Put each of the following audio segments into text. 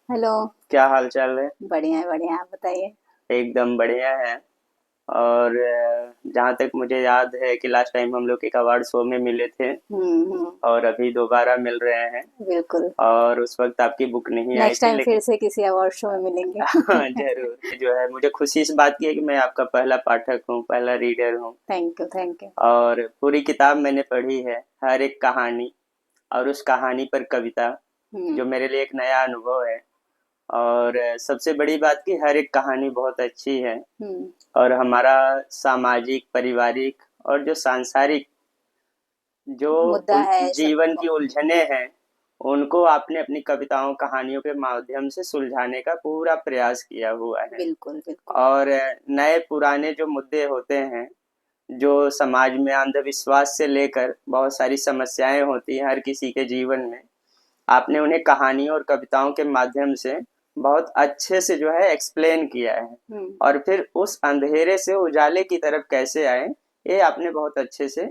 Hello. क्या हाल चाल है। बढ़िया है बढ़िया, आप बताइए। एकदम बढ़िया है। और जहाँ तक मुझे याद है कि लास्ट टाइम हम लोग एक अवार्ड शो में मिले थे हम्म। और अभी दोबारा मिल रहे हैं। बिल्कुल। और उस वक्त आपकी बुक नहीं आई नेक्स्ट थी टाइम फिर लेकिन से किसी अवार्ड शो में मिलेंगे। हाँ, जरूर जो है मुझे खुशी इस बात की है कि मैं आपका पहला पाठक हूँ, पहला रीडर हूँ। Thank you thank you. और पूरी किताब मैंने पढ़ी है, हर एक कहानी और उस कहानी पर कविता, हम्म जो मेरे लिए एक नया अनुभव है। और सबसे बड़ी बात कि हर एक कहानी बहुत अच्छी है। हम्म। और हमारा सामाजिक, पारिवारिक और जो सांसारिक जो मुद्दा है जीवन सबको। की उलझने हैं, उनको आपने अपनी कविताओं, कहानियों के माध्यम से सुलझाने का पूरा प्रयास किया हुआ है। बिल्कुल बिल्कुल। और नए पुराने जो मुद्दे होते हैं, जो समाज में अंधविश्वास से लेकर बहुत सारी समस्याएं होती हैं हर किसी के जीवन में, आपने उन्हें कहानियों और कविताओं के माध्यम से बहुत अच्छे से जो है एक्सप्लेन किया है। हम्म और फिर उस अंधेरे से उजाले की तरफ कैसे आए, ये आपने बहुत अच्छे से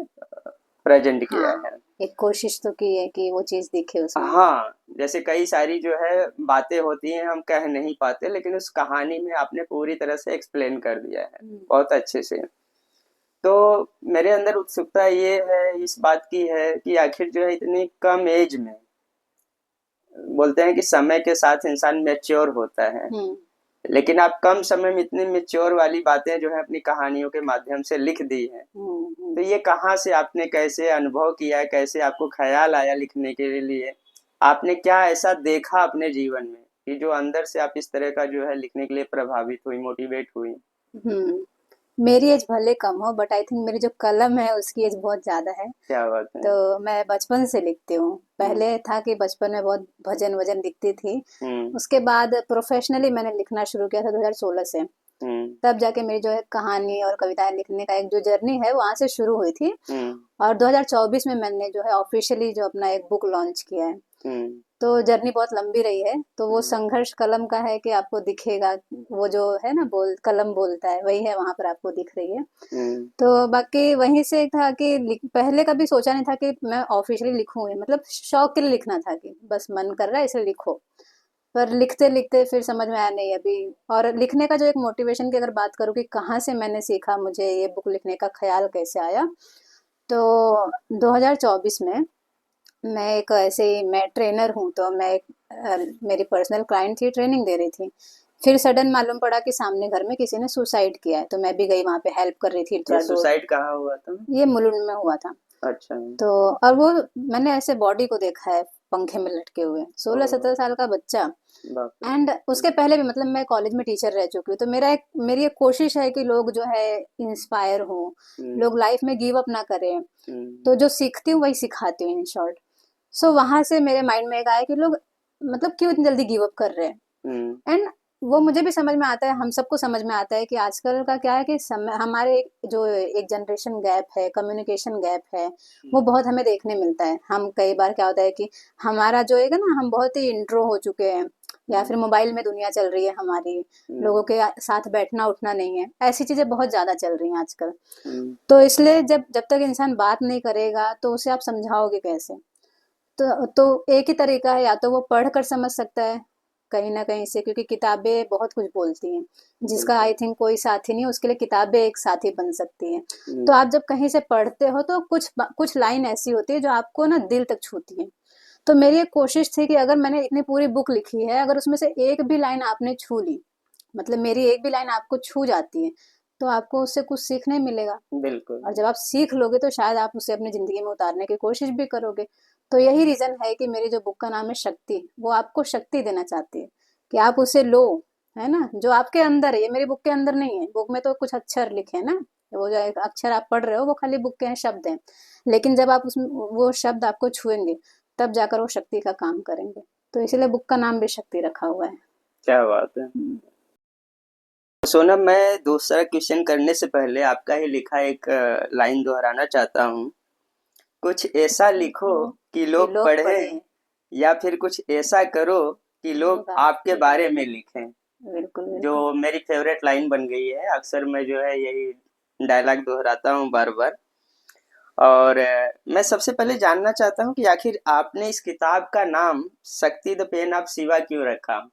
प्रेजेंट किया हाँ, है। एक कोशिश तो की है कि वो चीज दिखे उसमें। हाँ, जैसे कई सारी जो है बातें होती हैं हम कह नहीं पाते, लेकिन उस कहानी में आपने पूरी तरह से एक्सप्लेन कर दिया है, हम्म बहुत अच्छे से। तो मेरे अंदर उत्सुकता ये है, इस बात की है कि आखिर जो है इतनी कम एज में, बोलते हैं कि समय के साथ इंसान मैच्योर होता है, हम्म लेकिन आप कम समय में इतनी मैच्योर वाली बातें जो है अपनी कहानियों के माध्यम से लिख दी हैं। हम्म। तो ये कहाँ से आपने, कैसे अनुभव किया है, कैसे आपको ख्याल आया लिखने के लिए? आपने क्या ऐसा देखा अपने जीवन में कि जो अंदर से आप इस तरह का जो है लिखने के लिए प्रभावित हुई, मोटिवेट हुई? हम्म। मेरी एज भले कम हो बट आई थिंक मेरी जो कलम है उसकी एज बहुत ज्यादा है। क्या बात है। तो मैं बचपन से लिखती हूँ। हम्म। पहले था कि बचपन में बहुत भजन वजन लिखती थी। हम्म। उसके बाद प्रोफेशनली मैंने लिखना शुरू किया था 2016 से। हम्म। तब जाके मेरी जो है कहानी और कविताएं लिखने का एक जो जर्नी है वहां से शुरू हुई थी। हम्म। और 2024 में मैंने जो है ऑफिशियली जो अपना एक बुक लॉन्च किया है। हम्म। तो जर्नी बहुत लंबी रही है, तो वो हम्म। संघर्ष कलम का है कि आपको दिखेगा। वो जो है ना, बोल कलम बोलता है वही है, वहां पर आपको दिख रही है। हम्म। तो बाकी वहीं से था कि पहले कभी सोचा नहीं था कि मैं ऑफिशियली लिखूं, मतलब शौक के लिए लिखना था कि बस मन कर रहा है इसे लिखो। पर लिखते लिखते फिर समझ में आया नहीं अभी। और लिखने का जो एक मोटिवेशन की अगर बात करूँ कि कहाँ से मैंने सीखा, मुझे ये बुक लिखने का ख्याल कैसे आया, तो 2024 में मैं एक ऐसे ही, मैं ट्रेनर हूँ तो मैं एक मेरी पर्सनल क्लाइंट थी, ट्रेनिंग दे रही थी। फिर सडन मालूम पड़ा कि सामने घर में किसी ने सुसाइड किया है, तो मैं भी गई वहां पे हेल्प कर रही थी ये थोड़ा दूर। सुसाइड कहाँ हुआ था? ये मुलुंड में हुआ था। अच्छा। तो और वो, मैंने ऐसे बॉडी को देखा है पंखे में लटके हुए, ओ, 16-17 साल का बच्चा। बाप रे। एंड उसके पहले भी, मतलब मैं कॉलेज में टीचर रह चुकी हूँ, तो मेरी एक कोशिश है कि लोग जो है इंस्पायर हो, हम्म। लोग लाइफ में गिव अप ना करें। हम्म। तो जो सीखती हूँ वही सिखाती हूँ इन शॉर्ट। सो वहां से मेरे माइंड में एक आया कि लोग मतलब क्यों इतनी जल्दी गिव अप कर रहे हैं। हम्म। एंड वो मुझे भी समझ में आता है, हम सबको समझ में आता है कि आजकल का क्या है कि समय हमारे जो एक जनरेशन गैप है, कम्युनिकेशन गैप है, वो बहुत हमें देखने मिलता है। हम कई बार क्या होता है कि हमारा जो है ना, हम बहुत ही इंट्रो हो चुके हैं, या फिर हम्म। मोबाइल में दुनिया चल रही है हमारी। लोगों हम्म। के साथ बैठना उठना नहीं है, ऐसी चीजें बहुत ज्यादा चल रही हैं आजकल। हम्म। तो इसलिए जब जब तक इंसान बात नहीं करेगा तो उसे आप समझाओगे कैसे। तो एक ही तरीका है, या तो वो पढ़ कर समझ सकता है कहीं ना कहीं से, क्योंकि किताबें बहुत कुछ बोलती हैं। जिसका बिल्कुल। आई थिंक कोई साथी नहीं, उसके लिए किताबें एक साथी बन सकती हैं। तो हम्म। आप जब कहीं से पढ़ते हो तो कुछ कुछ लाइन ऐसी होती है जो आपको ना दिल तक छूती है। तो मेरी एक कोशिश थी कि अगर मैंने इतनी पूरी बुक लिखी है, अगर उसमें से एक भी लाइन आपने छू ली, मतलब मेरी एक भी लाइन आपको छू जाती है, तो आपको उससे कुछ सीखने मिलेगा। बिल्कुल। और जब आप सीख लोगे तो शायद आप उसे अपनी ज़िंदगी में उतारने की कोशिश भी करोगे। तो यही रीज़न है कि मेरी जो बुक का नाम है शक्ति, वो आपको शक्ति देना चाहती है कि आप उसे लो, है ना? जो आपके अंदर है, ये मेरी बुक के अंदर नहीं है। बुक में तो कुछ अक्षर लिखे हैं ना, वो जो एक अक्षर आप पढ़ रहे हो वो खाली बुक के हैं, शब्द हैं। लेकिन जब आप उसमें वो शब्द आपको छुएंगे, तब जाकर वो शक्ति का काम करेंगे। तो इसीलिए बुक का नाम भी शक्ति रखा हुआ है। क्या बात है। सोनम, मैं दूसरा क्वेश्चन करने से पहले आपका ही लिखा एक लाइन दोहराना चाहता हूँ। कुछ ऐसा लिखो देखो कि कि लोग लोग पढ़ें, पढ़ें, या फिर कुछ ऐसा करो कि लोग लोग आपके आपके बारे बारे में में। लिखें। बिल्कुल जो बिल्कुल। मेरी फेवरेट लाइन बन गई है, अक्सर मैं जो है यही डायलॉग दोहराता हूँ बार बार। और मैं सबसे पहले जानना चाहता हूँ कि आखिर आपने इस किताब का नाम शक्ति द पेन ऑफ शिवा क्यों रखा?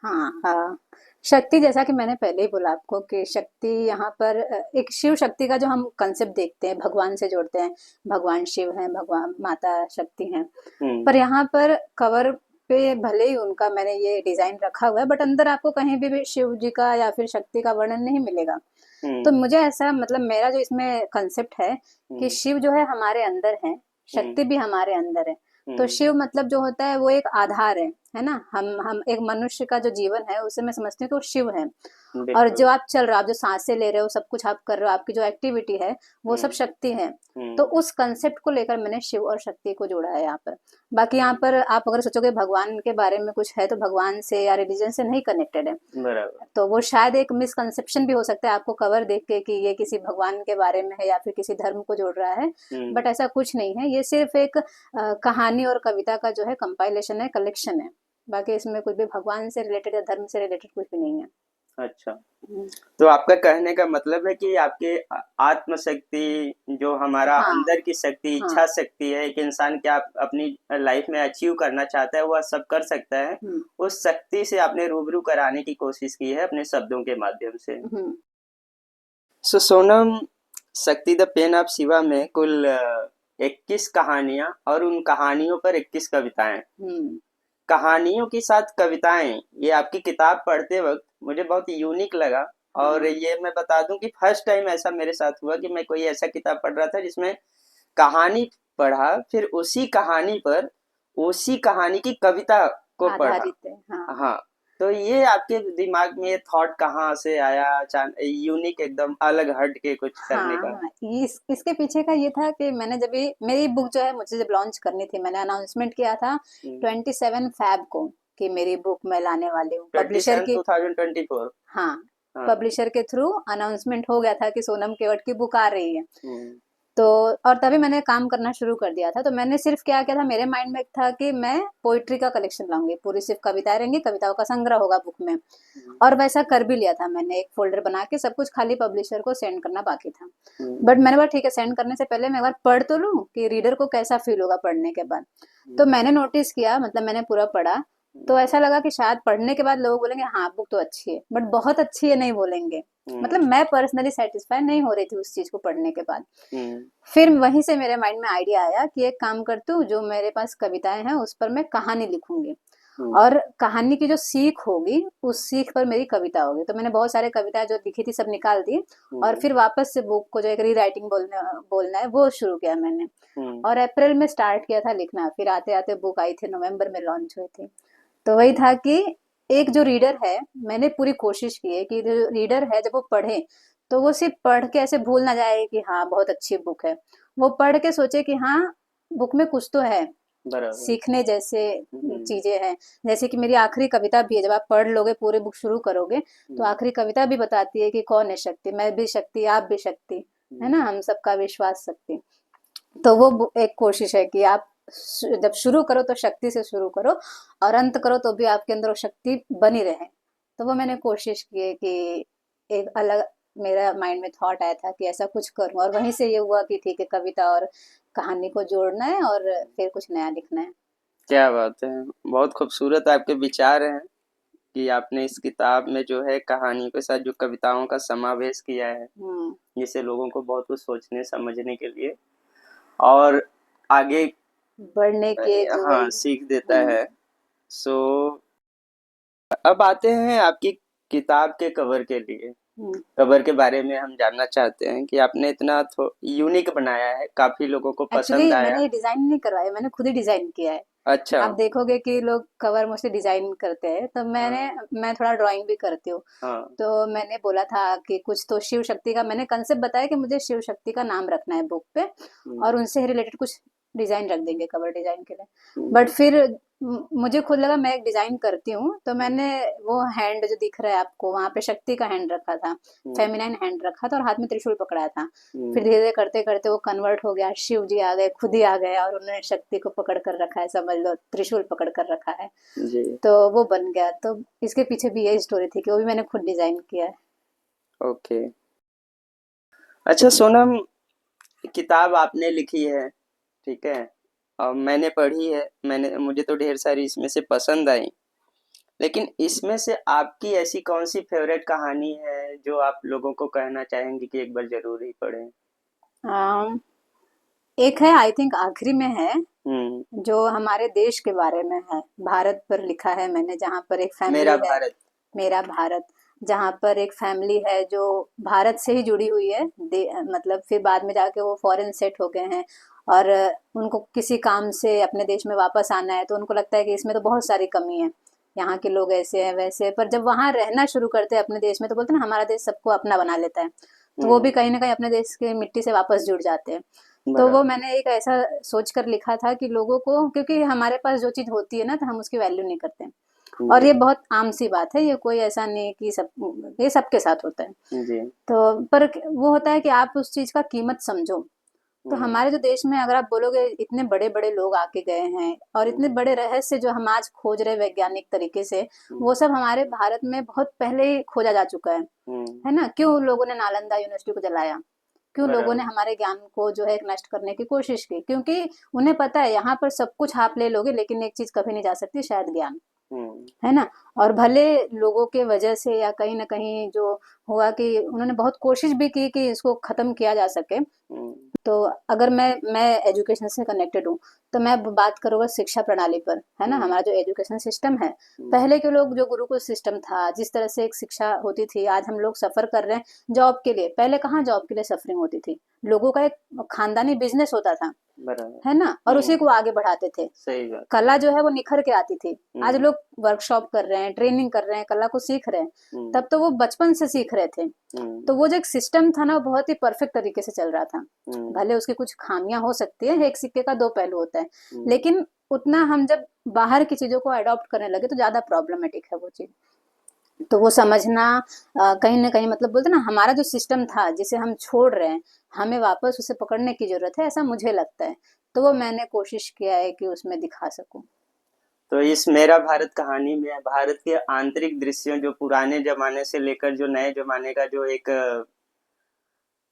हाँ हाँ। शक्ति, जैसा कि मैंने पहले ही बोला आपको कि शक्ति यहाँ पर एक शिव शक्ति का जो हम कंसेप्ट देखते हैं, भगवान से जोड़ते हैं, भगवान शिव हैं, भगवान माता शक्ति हैं। पर हम्म। यहाँ पर कवर पे भले ही उनका मैंने ये डिजाइन रखा हुआ है, बट अंदर आपको कहीं भी शिव जी का या फिर शक्ति का वर्णन नहीं मिलेगा। तो हम्म। मुझे ऐसा, मतलब मेरा जो इसमें कंसेप्ट है कि हम्म। शिव जो है हमारे अंदर है, हम्म। शक्ति भी हमारे अंदर है। तो हम्म। शिव मतलब जो होता है वो एक आधार है ना। हम एक मनुष्य का जो जीवन है उसे मैं समझती हूँ कि वो शिव है। और जो बिल्कुल। आप चल रहे हो, आप जो सांसें ले रहे हो, सब कुछ आप कर रहे हो, आपकी जो एक्टिविटी है वो सब हम्म। शक्ति है। तो हम्म। उस कंसेप्ट को लेकर मैंने शिव और शक्ति को जोड़ा है यहाँ पर। बाकी यहाँ हम्म। पर आप अगर सोचोगे भगवान के बारे में कुछ है, तो भगवान से या रिलीजन से नहीं कनेक्टेड है। बराबर। तो वो शायद एक मिसकंसेप्शन भी हो सकता है आपको कवर देख के कि ये किसी भगवान के बारे में है या फिर किसी धर्म को जोड़ रहा है। हम्म। बट ऐसा कुछ नहीं है, ये सिर्फ एक कहानी और कविता का जो है कंपाइलेशन है, कलेक्शन है। बाकी इसमें कुछ भी भगवान से रिलेटेड या धर्म से रिलेटेड कुछ भी नहीं है। अच्छा। हम्म, तो आपका कहने का मतलब है कि आपके आत्मशक्ति, जो हमारा हाँ अंदर की शक्ति, हाँ। इच्छा शक्ति है, एक इंसान क्या अपनी लाइफ में अचीव करना चाहता है वह सब कर सकता है। हम्म उस शक्ति से आपने रूबरू कराने की कोशिश की है अपने शब्दों के माध्यम से। हम्म सो सोनम, शक्ति द पेन ऑफ शिवा में कुल 21 कहानियां और उन कहानियों पर 21 कविताएं। हम्म कहानियों के साथ कविताएं, ये आपकी किताब पढ़ते वक्त मुझे बहुत यूनिक लगा। और हाँ। ये मैं बता दूं कि फर्स्ट टाइम ऐसा मेरे साथ हुआ कि मैं कोई ऐसा किताब पढ़ रहा था जिसमें कहानी पढ़ा, फिर उसी कहानी पर उसी कहानी की कविता को पढ़ा। आधारित है, हाँ। हाँ। तो ये आपके दिमाग में ये थॉट कहाँ से आया, अचानक यूनिक एकदम अलग हट के कुछ करने हाँ का? हाँ, इसके पीछे का ये था कि मैंने जब ये मेरी बुक जो है मुझे जब लॉन्च करनी थी, मैंने अनाउंसमेंट किया था 27 फैब को कि मेरी बुक मैं लाने वाली हूँ ट्वेंटी पब्लिशर सेवन की। 2024। हाँ, हाँ। पब्लिशर के थ्रू अनाउंसमेंट हो गया था कि सोनम केवट की बुक आ रही है। हम्म। तो और तभी मैंने काम करना शुरू कर दिया था। तो मैंने सिर्फ क्या किया था, मेरे माइंड में एक था कि मैं पोइट्री का कलेक्शन लाऊंगी, पूरी सिर्फ कविताएं रहेंगी, कविताओं का संग्रह होगा बुक में। हम्म। और वैसा कर भी लिया था मैंने, एक फोल्डर बना के सब कुछ, खाली पब्लिशर को सेंड करना बाकी था। हम्म। बट मैंने बोला ठीक है, सेंड करने से पहले मैं एक बार पढ़ तो लूँ कि रीडर को कैसा फील होगा पढ़ने के बाद। तो मैंने नोटिस किया, मतलब मैंने पूरा पढ़ा, तो ऐसा लगा कि शायद पढ़ने के बाद लोग बोलेंगे हाँ बुक तो अच्छी है, बट बहुत अच्छी है नहीं बोलेंगे। मतलब हम्म। मैं पर्सनली सेटिस्फाई नहीं हो रही थी उस चीज को पढ़ने के बाद। हम्म। फिर वहीं से मेरे माइंड में आइडिया आया कि एक काम करती हूँ, जो मेरे पास कविताएं हैं उस पर मैं कहानी लिखूंगी, हम्म। और कहानी की जो सीख होगी उस सीख पर मेरी कविता होगी। तो मैंने बहुत सारे कविताएं जो लिखी थी सब निकाल दी, और हम्म। फिर वापस से बुक को जो एक री राइटिंग बोलना है वो शुरू किया मैंने। हम्म। और अप्रैल में स्टार्ट किया था लिखना, फिर आते आते बुक आई थी, नवंबर में लॉन्च हुई थी। तो वही था कि एक जो रीडर है, मैंने पूरी कोशिश की है कि जो रीडर है जब वो पढ़े, तो वो सिर्फ पढ़ के ऐसे भूल ना जाए कि हाँ बहुत अच्छी बुक है। वो पढ़ के सोचे कि हाँ बुक में कुछ तो है, बराबर। सीखने जैसे हम्म। चीजें हैं। जैसे कि मेरी आखिरी कविता भी है, जब आप पढ़ लोगे पूरी बुक शुरू करोगे, तो हम्म। आखिरी कविता भी बताती है कि कौन है शक्ति, मैं भी शक्ति, आप भी शक्ति, है ना, हम्म। हम सबका विश्वास शक्ति। तो वो एक कोशिश है कि आप जब शुरू करो तो शक्ति से शुरू करो, और अंत करो तो भी आपके अंदर वो शक्ति बनी रहे। तो वो मैंने कोशिश की है कि एक अलग मेरा माइंड में थॉट आया था कि ऐसा कुछ करूं, और वहीं से ये हुआ कि ठीक है, कविता और कहानी को जोड़ना है और फिर कुछ नया लिखना है। क्या बात है! बहुत खूबसूरत आपके विचार हैं कि आपने इस किताब में जो है कहानी के साथ जो कविताओं का समावेश किया है, हम्म जिससे लोगों को बहुत कुछ सोचने समझने के लिए और आगे बढ़ने के जो हाँ वही। सीख देता है। सो अब आते हैं आपकी किताब के कवर के लिए। हम्म। कवर के बारे में हम जानना चाहते हैं कि आपने इतना यूनिक बनाया है, काफी लोगों को पसंद एक्चुअली आया। मैंने ये डिजाइन नहीं करवाया, मैंने खुद ही डिजाइन किया है। अच्छा। आप देखोगे कि लोग कवर मुझसे डिजाइन करते हैं, तो हाँ। मैं थोड़ा ड्राइंग भी करती हूँ। हाँ। तो मैंने बोला था कि कुछ तो शिव शक्ति का, मैंने कंसेप्ट बताया कि मुझे शिव शक्ति का नाम रखना है बुक पे, हम्म। और उनसे रिलेटेड कुछ डिजाइन रख देंगे कवर डिजाइन के लिए। हम्म। बट फिर मुझे खुद लगा मैं एक डिजाइन करती हूँ, तो हम्म। मैंने वो हैंड जो दिख रहा है आपको वहां पे शक्ति का हैंड रखा था, हम्म। फेमिनाइन हैंड रखा था, और हाथ में त्रिशूल पकड़ा था। फिर हम्म। धीरे धीरे करते करते वो कन्वर्ट हो गया, शिव जी आ गए, खुद ही आ गए, और उन्होंने शक्ति को पकड़ कर रखा है, समझ लो त्रिशूल पकड़ कर रखा है। जी। तो वो बन गया। तो इसके पीछे भी यही स्टोरी थी कि वो भी मैंने खुद डिजाइन किया है। ओके। अच्छा सोनम, किताब आपने लिखी है, ठीक है, और मैंने पढ़ी है, मैंने मुझे तो ढेर सारी इसमें से पसंद आई। लेकिन इसमें से आपकी ऐसी कौन सी फेवरेट कहानी है जो आप लोगों को कहना चाहेंगे कि एक बार जरूर ही पढ़ें? अम, एक है, आई थिंक आखिरी में है, हम्म। जो हमारे देश के बारे में है। भारत पर लिखा है मैंने, जहाँ पर एक मेरा फैमिली है। भारत। मेरा भारत। जहाँ पर एक फैमिली है जो भारत से ही जुड़ी हुई है। मतलब फिर बाद में जाके वो फॉरेन सेट हो गए हैं, और उनको किसी काम से अपने देश में वापस आना है, तो उनको लगता है कि इसमें तो बहुत सारी कमी है, यहाँ के लोग ऐसे हैं वैसे हैं। पर जब वहाँ रहना शुरू करते हैं अपने देश में, तो बोलते हैं ना, हमारा देश सबको अपना बना लेता है। तो वो भी हम्म। कहीं ना कहीं अपने देश की मिट्टी से वापस जुड़ जाते हैं। तो वो बराबर। मैंने एक ऐसा सोच कर लिखा था कि लोगों को, क्योंकि हमारे पास जो चीज़ होती है ना, तो हम उसकी वैल्यू नहीं करते हैं। और जी। ये बहुत आम सी बात है, ये कोई ऐसा नहीं है कि सब, ये सबके साथ होता है। जी। तो पर वो होता है कि आप उस चीज़ का कीमत समझो। तो हम्म। हमारे जो देश में अगर आप बोलोगे, इतने बड़े बड़े लोग आके गए हैं, और इतने हम्म। बड़े रहस्य जो हम आज खोज रहे हैं वैज्ञानिक तरीके से, हम्म। वो सब हमारे भारत में बहुत पहले ही खोजा जा चुका है ना? क्यों लोगों ने नालंदा यूनिवर्सिटी को जलाया? क्यों लोगों ने बराबर। हमारे ज्ञान को जो है एक नष्ट करने की कोशिश की? क्योंकि उन्हें पता है यहाँ पर सब कुछ आप ले लोगे, लेकिन एक चीज कभी नहीं जा सकती, शायद ज्ञान। हम्म। है ना? और भले लोगों के वजह से या कहीं ना कहीं जो हुआ कि उन्होंने बहुत कोशिश भी की कि इसको खत्म किया जा सके। हम्म। तो अगर मैं एजुकेशन से कनेक्टेड हूँ, तो मैं बात करूँगा शिक्षा प्रणाली पर, है ना? हम्म। हमारा जो एजुकेशन सिस्टम है, हम्म। पहले के लोग जो गुरुकुल सिस्टम था, जिस तरह से एक शिक्षा होती थी, आज हम लोग सफर कर रहे हैं जॉब के लिए। पहले कहाँ जॉब के लिए सफरिंग होती थी? लोगों का एक खानदानी बिजनेस होता था, बराबर। है ना? और उसी को आगे बढ़ाते थे। सही बात है। कला जो है वो निखर के आती थी। आज हम्म। लोग वर्कशॉप कर रहे हैं, ट्रेनिंग कर रहे हैं, कला को सीख रहे हैं। हम्म। तब तो वो बचपन से सीख रहे थे। हम्म। तो वो जो एक सिस्टम था ना, वो बहुत ही परफेक्ट तरीके से चल रहा था। हम्म। भले उसकी कुछ खामियां हो सकती है, एक सिक्के का दो पहलू होता है, हम्म। लेकिन उतना हम जब बाहर की चीजों को अडॉप्ट करने लगे, तो ज्यादा प्रॉब्लमेटिक है वो चीज। तो वो समझना, कहीं ना कहीं मतलब बोलते ना, हमारा जो सिस्टम था जिसे हम छोड़ रहे हैं, हमें वापस उसे पकड़ने की जरूरत है, ऐसा मुझे लगता है। तो वो मैंने कोशिश किया है कि उसमें दिखा सकूं। तो इस मेरा भारत कहानी में भारत के आंतरिक दृश्यों, जो पुराने जमाने से लेकर जो नए जमाने का जो एक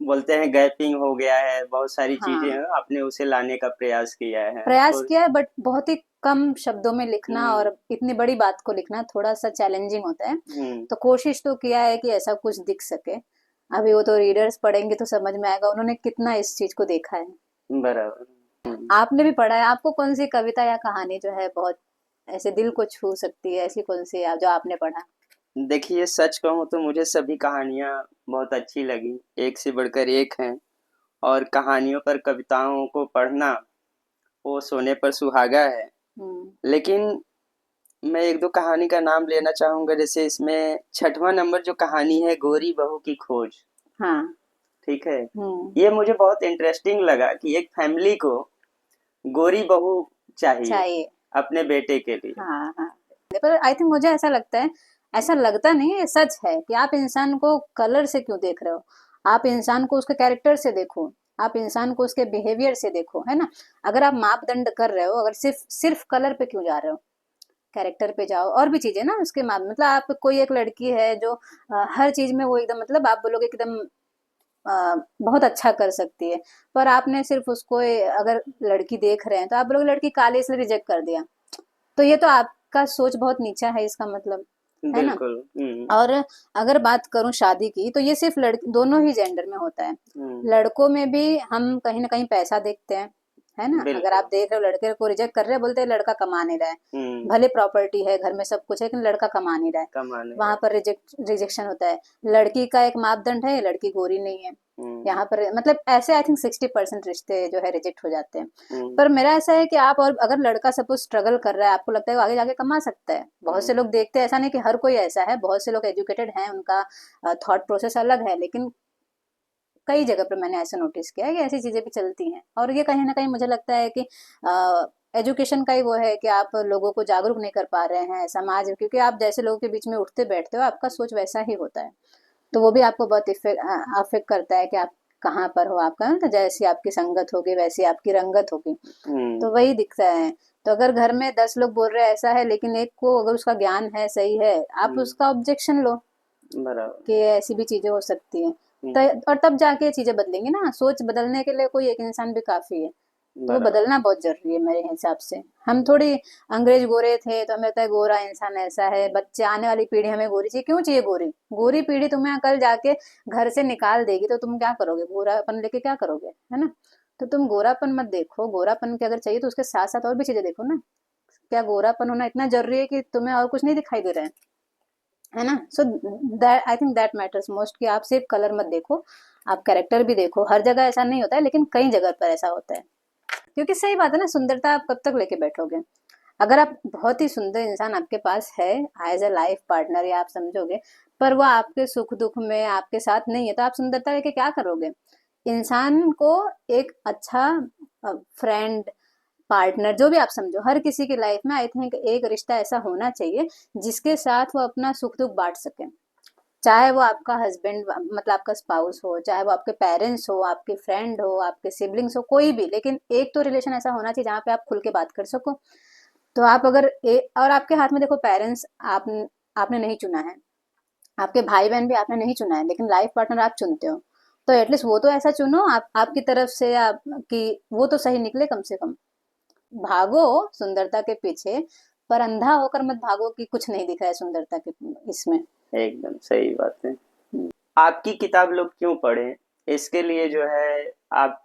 बोलते हैं गैपिंग हो गया है, बहुत सारी चीजें हाँ, हैं, आपने उसे लाने का प्रयास किया है प्रयास और किया है, बट बहुत ही कम शब्दों में लिखना, हम्म। और इतनी बड़ी बात को लिखना थोड़ा सा चैलेंजिंग होता है। हम्म। तो कोशिश तो किया है कि ऐसा कुछ दिख सके। अभी वो तो रीडर्स पढ़ेंगे तो समझ में आएगा उन्होंने कितना इस चीज को देखा है। बराबर। हम्म। आपने भी पढ़ा है, आपको कौन सी कविता या कहानी जो है बहुत ऐसे दिल को छू सकती है, ऐसी कौन सी है जो आपने पढ़ा? देखिए, सच कहूँ तो मुझे सभी कहानियाँ बहुत अच्छी लगी, एक से बढ़कर एक हैं। और कहानियों पर कविताओं को पढ़ना वो सोने पर सुहागा है। हम्म। लेकिन मैं एक दो कहानी का नाम लेना चाहूंगा, जैसे इसमें छठवां नंबर जो कहानी है, गोरी बहू की खोज। हाँ। ठीक है। हम्म। ये मुझे बहुत इंटरेस्टिंग लगा कि एक फैमिली को गोरी बहू चाहिए चाहिए। अपने बेटे के लिए। हाँ हाँ। पर आई थिंक मुझे ऐसा लगता है, ऐसा लगता नहीं है, ये सच है कि आप इंसान को कलर से क्यों देख रहे हो? आप इंसान को उसके कैरेक्टर से देखो। आप इंसान को उसके बिहेवियर से देखो, है ना? अगर आप मापदंड कर रहे हो, अगर सिर्फ सिर्फ कलर पे क्यों जा रहे हो? कैरेक्टर पे जाओ, और भी चीजें ना उसके माप, मतलब आप, कोई एक लड़की है जो हर चीज में वो एकदम, मतलब आप बोलोगे एकदम बहुत अच्छा कर सकती है, पर आपने सिर्फ उसको अगर लड़की देख रहे हैं, तो आप बोलोगे लड़की काली, इसलिए रिजेक्ट कर दिया। तो ये तो आपका सोच बहुत नीचा है, इसका मतलब, है ना? बिल्कुल। हम्म। और अगर बात करूं शादी की, तो ये सिर्फ दोनों ही जेंडर में होता है। हम्म। लड़कों में भी हम कहीं ना कहीं पैसा देखते हैं, है ना? अगर आप बिल्कुल। देख रहे हो लड़के को रिजेक्ट कर रहे हैं, बोलते हैं लड़का कमा नहीं रहा है। हम्म। भले प्रॉपर्टी है, घर में सब कुछ है, लेकिन लड़का कमा नहीं रहा है। कमाने वहां रहे। पर रिजेक्शन होता है। लड़की का एक मापदंड है, लड़की गोरी नहीं है। हम्म। यहाँ पर मतलब ऐसे आई थिंक 60% रिश्ते जो है रिजेक्ट हो जाते हैं। हम्म। पर मेरा ऐसा है कि आप, और अगर लड़का सपोज स्ट्रगल कर रहा है, आपको लगता है वो आगे जाके कमा सकता है, बहुत से हम्म। लोग देखते हैं, ऐसा नहीं कि हर कोई ऐसा है, बहुत से लोग एजुकेटेड हैं, उनका थॉट प्रोसेस अलग है, लेकिन कई जगह पर मैंने ऐसा नोटिस किया है कि ऐसी चीजें भी चलती हैं। और ये कहीं ना कहीं मुझे लगता है कि एजुकेशन का ही वो है कि आप लोगों को जागरूक नहीं कर पा रहे हैं समाज, क्योंकि आप जैसे लोगों के बीच में उठते बैठते हो, आपका सोच वैसा ही होता है। तो वो भी आपको बहुत अफेक्ट करता है कि आप कहाँ पर हो, आपका तो जैसी आपकी संगत होगी वैसी आपकी रंगत होगी। हम्म। तो वही दिखता है। तो अगर घर में 10 लोग बोल रहे हैं ऐसा है, लेकिन एक को अगर उसका ज्ञान है, सही है, आप हम्म। उसका ऑब्जेक्शन लो बराबर। कि ऐसी भी चीजें हो सकती हैं। हम्म। तो और तब जाके चीजें बदलेंगी ना, सोच बदलने के लिए कोई एक इंसान भी काफी है। तो वो बराबर। बदलना बहुत ज़रूरी है मेरे हिसाब से। हम थोड़ी अंग्रेज गोरे थे तो हमें लगता है गोरा इंसान ऐसा है, बच्चे आने वाली पीढ़ी हमें गोरी चाहिए। क्यों चाहिए गोरी? गोरी पीढ़ी तुम्हें कल जाके घर से निकाल देगी तो तुम क्या करोगे? गोरापन लेके क्या करोगे? है ना? तो तुम गोरापन मत देखो, गोरापन के अगर चाहिए तो उसके साथ-साथ और भी चीज़ें देखो ना। क्या गोरापन होना इतना ज़रूरी है कि तुम्हें और कुछ नहीं दिखाई दे रहा है ना? So that I think that matters most कि आप सिर्फ कलर मत देखो, आप कैरेक्टर भी देखो। हर जगह ऐसा नहीं होता है लेकिन कई जगह पर ऐसा होता है। क्योंकि सही बात है ना, सुंदरता आप कब तक लेके बैठोगे? अगर आप बहुत ही सुंदर इंसान आपके पास है एज अ लाइफ पार्टनर या आप समझोगे, पर वो आपके सुख दुख में आपके साथ नहीं है तो आप सुंदरता लेके क्या करोगे? इंसान को एक अच्छा फ्रेंड, पार्टनर, जो भी आप समझो, हर किसी की लाइफ में आई थिंक एक रिश्ता ऐसा होना चाहिए जिसके साथ वो अपना सुख दुख बांट सके। चाहे वो आपका हस्बैंड मतलब आपका स्पाउस हो, चाहे वो आपके पेरेंट्स हो, आपके फ्रेंड हो, आपके सिबलिंग्स हो, कोई भी, लेकिन एक तो रिलेशन ऐसा होना चाहिए जहाँ पे आप खुल के बात कर सको। तो आप अगर और आपके हाथ में देखो पेरेंट्स आपने नहीं चुना है, आपके भाई बहन भी आपने नहीं चुना है, लेकिन लाइफ पार्टनर आप चुनते हो। तो एटलीस्ट वो तो ऐसा चुनो आप आपकी तरफ से आप कि वो तो सही निकले कम से कम। भागो सुंदरता के पीछे, पर अंधा होकर मत भागो कि कुछ नहीं दिख रहा है सुंदरता के इसमें। एकदम सही बात है। आपकी किताब लोग क्यों पढ़ें? इसके लिए जो है आप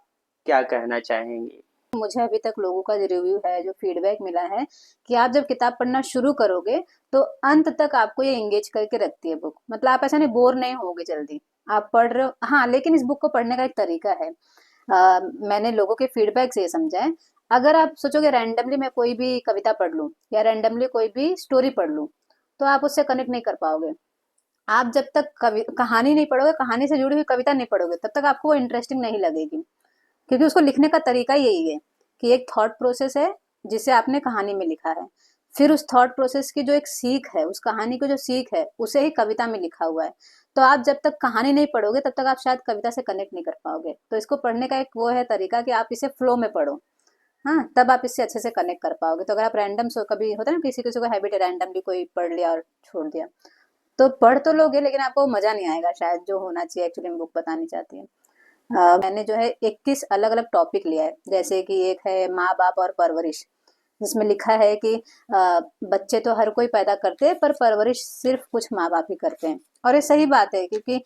क्या कहना चाहेंगी? मुझे अभी तक लोगों का जो रिव्यू है, जो फीडबैक मिला है, कि आप जब किताब पढ़ना शुरू करोगे तो अंत तक आपको ये एंगेज करके रखती है बुक। मतलब आप ऐसा नहीं बोर नहीं होगे जल्दी, आप पढ़ रहे हो। हाँ, लेकिन इस बुक को पढ़ने का एक तरीका है। मैंने लोगों के फीडबैक से ये समझा है। अगर आप सोचोगे रैंडमली मैं कोई भी कविता पढ़ लूँ या रैंडमली कोई भी स्टोरी पढ़ लूँ, तो आप उससे कनेक्ट नहीं कर पाओगे। आप जब तक कहानी नहीं पढ़ोगे, कहानी से जुड़ी हुई कविता नहीं पढ़ोगे, तब तक आपको वो इंटरेस्टिंग नहीं लगेगी। क्योंकि उसको लिखने का तरीका ही यही है कि एक थॉट प्रोसेस है जिसे आपने कहानी में लिखा है, फिर उस थॉट प्रोसेस की जो एक सीख है, उस कहानी की जो सीख है, उसे ही कविता में लिखा हुआ है। तो आप जब तक कहानी नहीं पढ़ोगे तब तक आप शायद कविता से कनेक्ट नहीं कर पाओगे। तो इसको पढ़ने का एक वो है तरीका कि आप इसे फ्लो में पढ़ो। हाँ, तब आप इससे अच्छे से कनेक्ट कर पाओगे। तो अगर आप रैंडम सो कभी होता है ना, किसी किसी को हैबिट है रैंडमली कोई पढ़ लिया और छोड़ दिया, तो पढ़ तो लोगे लेकिन आपको मजा नहीं आएगा शायद जो होना चाहिए एक्चुअली में बुक बतानी चाहती है। मैंने जो है 21 अलग अलग टॉपिक लिया है। जैसे कि एक है माँ बाप और परवरिश, जिसमें लिखा है कि बच्चे तो हर कोई पैदा करते हैं पर परवरिश सिर्फ कुछ माँ बाप ही करते हैं। और ये सही बात है क्योंकि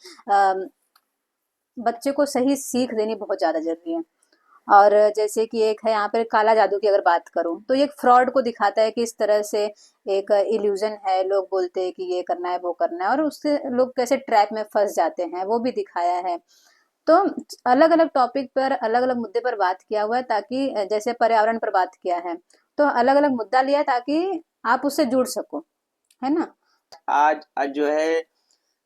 बच्चे को सही सीख देनी बहुत ज़्यादा जरूरी है। और जैसे कि एक है यहाँ पर काला जादू की अगर बात करूं तो ये एक फ्रॉड को दिखाता है कि इस तरह से एक इल्यूजन है, लोग बोलते हैं कि ये करना है वो करना है और उससे लोग कैसे ट्रैप में फंस जाते हैं, वो भी दिखाया है। तो अलग अलग टॉपिक पर अलग अलग मुद्दे पर बात किया हुआ है ताकि जैसे पर्यावरण पर बात किया है, तो अलग अलग मुद्दा लिया है ताकि आप उससे जुड़ सको, है ना? आज जो है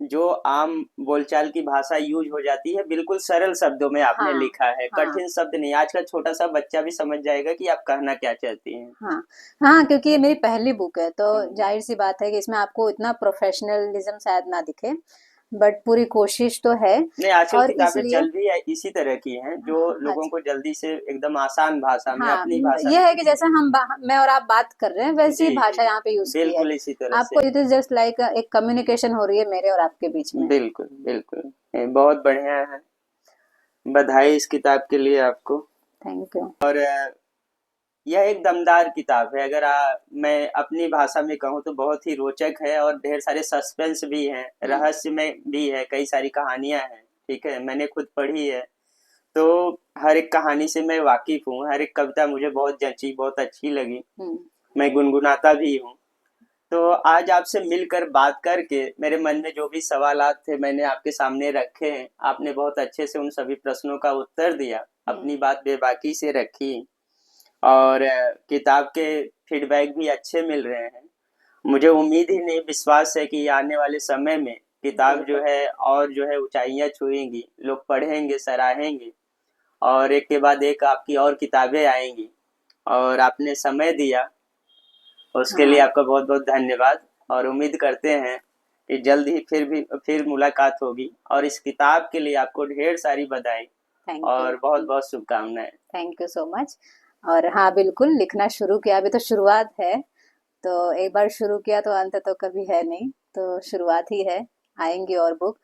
जो आम बोलचाल की भाषा यूज हो जाती है बिल्कुल सरल शब्दों में आपने हाँ, लिखा है, हाँ, कठिन शब्द नहीं। आज का छोटा सा बच्चा भी समझ जाएगा कि आप कहना क्या चाहती हैं। हाँ, हाँ, क्योंकि ये मेरी पहली बुक है तो हम्म। जाहिर सी बात है कि इसमें आपको इतना प्रोफेशनलिज्म शायद ना दिखे, बट पूरी कोशिश तो है। नहीं, आजकल और किताबें इसलिए चल भी इसी तरह की हैं जो लोगों अच्छा, को जल्दी से एकदम आसान भाषा में हाँ, अपनी भाषा ये में है कि समझाई। जैसे मैं और आप बात कर रहे हैं वैसी जी ही जी, भाषा यहाँ पे यूज की है। बिल्कुल इसी तरह से। आपको इट इज जस्ट लाइक एक कम्युनिकेशन हो रही है मेरे और आपके बीच में। बिल्कुल बिल्कुल, ये बहुत बढ़िया है। बधाई इस किताब के लिए आपको। Thank you. और यह एक दमदार किताब है। अगर मैं अपनी भाषा में कहूँ तो बहुत ही रोचक है और ढेर सारे सस्पेंस भी हैं, हम्म, रहस्य में भी है, कई सारी कहानियां हैं। ठीक है, मैंने खुद पढ़ी है। तो हर एक कहानी से मैं वाकिफ हूँ, हर एक कविता मुझे बहुत जची, बहुत अच्छी लगी। हम्म, मैं गुनगुनाता भी हूँ। तो आज आपसे मिलकर बात करके मेरे मन में जो भी सवालात थे मैंने आपके सामने रखे हैं। आपने बहुत अच्छे से उन सभी प्रश्नों का उत्तर दिया, हम्म, अपनी बात बेबाकी से रखी। और किताब के फीडबैक भी अच्छे मिल रहे हैं। मुझे उम्मीद ही नहीं, विश्वास है कि आने वाले समय में किताब जो बिल्कुल। है और जो है ऊंचाइयां छुएंगी, लोग पढ़ेंगे, सराहेंगे। और एक के बाद एक आपकी और किताबें आएंगी। और आपने समय दिया, उसके लिए हाँ, आपका बहुत बहुत धन्यवाद। और उम्मीद करते हैं कि जल्द ही फिर मुलाकात होगी। और इस किताब के लिए आपको ढेर सारी बधाई थैंक यू। और बहुत बहुत शुभकामनाएं। Thank you so much. और हाँ, बिल्कुल लिखना शुरू किया, अभी तो शुरुआत है। तो एक बार शुरू किया तो अंत तो कभी है नहीं, तो शुरुआत ही है। आएंगी और बुक।